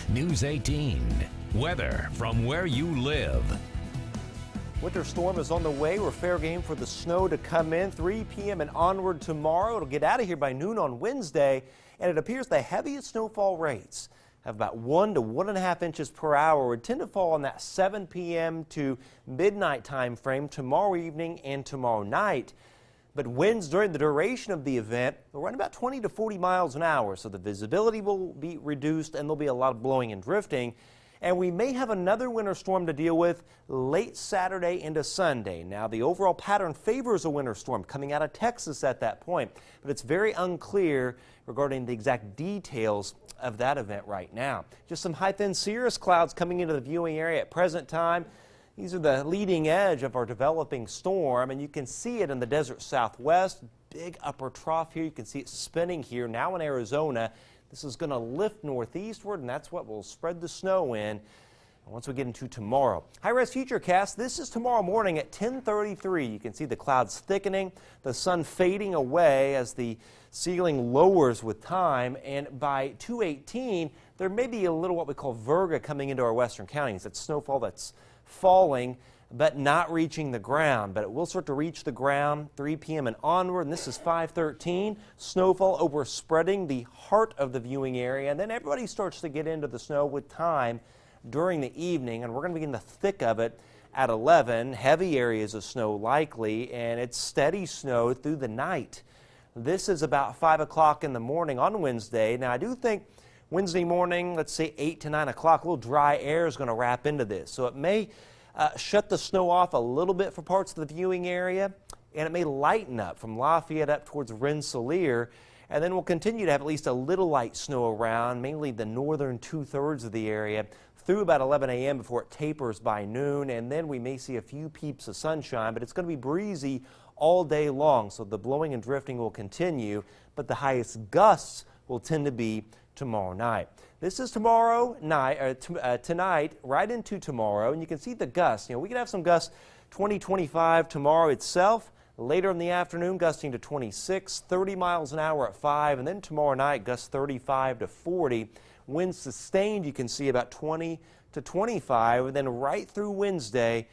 News 18. Weather from where you live. Winter storm is on the way. We're fair game for the snow to come in 3 p.m. and onward tomorrow. It'll get out of here by noon on Wednesday, and it appears the heaviest snowfall rates have about 1 to 1.5 inches per hour would tend to fall on that 7 p.m. to midnight time frame tomorrow evening and tomorrow night. But winds during the duration of the event will run about 20 to 40 miles an hour, so the visibility will be reduced and there'll be a lot of blowing and drifting. And we may have another winter storm to deal with late Saturday into Sunday. Now, the overall pattern favors a winter storm coming out of Texas at that point, but it's very unclear regarding the exact details of that event right now. Just some high-thin cirrus clouds coming into the viewing area at present time. These are the leading edge of our developing storm, and you can see it in the desert southwest. Big upper trough here. You can see it spinning here now in Arizona. This is going to lift northeastward, and that's what will spread the snow in once we get into tomorrow. High-res futurecast. This is tomorrow morning at 10:33. You can see the clouds thickening, the sun fading away as the ceiling lowers with time, and by 2:18, there may be a little what we call virga coming into our western counties. That's snowfall that's falling but not reaching the ground, but it will start to reach the ground 3 p.m. and onward, and this is 5:13. Snowfall overspreading the heart of the viewing area, and then everybody starts to get into the snow with time during the evening, and we're going to be in the thick of it at 11. Heavy areas of snow likely, and it's steady snow through the night. This is about 5 o'clock in the morning on Wednesday. Now, I do think Wednesday morning, let's say 8 to 9 o'clock, a little dry air is going to wrap into this, so it may shut the snow off a little bit for parts of the viewing area, and it may lighten up from Lafayette up towards Rensselaer, and then we'll continue to have at least a little light snow around, mainly the northern two-thirds of the area through about 11 a.m. before it tapers by noon, and then we may see a few peeps of sunshine, but it's going to be breezy all day long, so the blowing and drifting will continue, but the highest gusts will tend to be tomorrow night. This is tomorrow night, tonight, right into tomorrow, and you can see the gusts. We could have some gusts 20, 25 tomorrow itself. Later in the afternoon, gusting to 26, 30 miles an hour at 5, and then tomorrow night, gusts 35 to 40. Winds sustained, you can see about 20 to 25, and then right through Wednesday,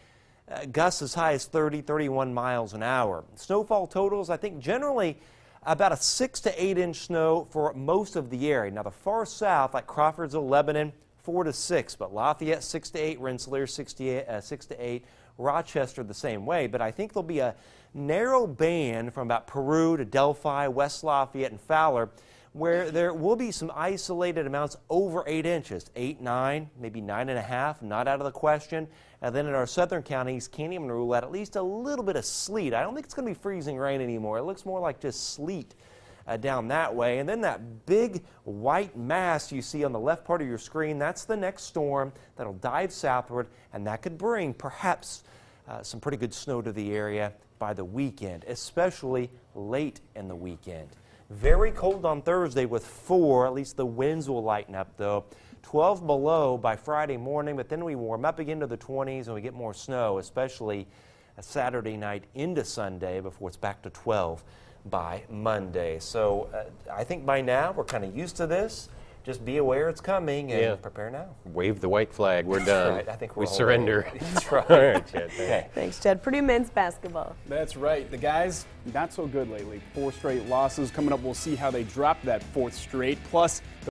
gusts as high as 30, 31 miles an hour. Snowfall totals, I think generally about a 6 to 8 inch snow for most of the area. Now the far south, like Crawfordsville, Lebanon, 4 to 6, but Lafayette 6 to 8, Rensselaer 6 to 8, Rochester the same way. But I think there'll be a narrow band from about Peru to Delphi, West Lafayette, and Fowler, where there will be some isolated amounts over 8 inches, 8, 9, maybe 9.5, not out of the question. And then in our southern counties, can't even rule out at least a little bit of sleet. I don't think it's going to be freezing rain anymore. It looks more like just sleet down that way. And then that big white mass you see on the left part of your screen, that's the next storm that'll dive southward, and that could bring perhaps some pretty good snow to the area by the weekend, especially late in the weekend. Very cold on Thursday with 4, at least the winds will lighten up though. 12 below by Friday morning, but then we warm up again to the 20s and we get more snow, especially Saturday night into Sunday before it's back to 12 by Monday. So I think by now we're kind of used to this. Just be aware it's coming and prepare now. Wave the white flag. We're done. Right. I think we surrender. That's right. All right, Chad. Okay. Thanks, Chad. Purdue men's basketball. That's right. The guys, not so good lately. 4 straight losses coming up. We'll see how they drop that 4th straight. Plus,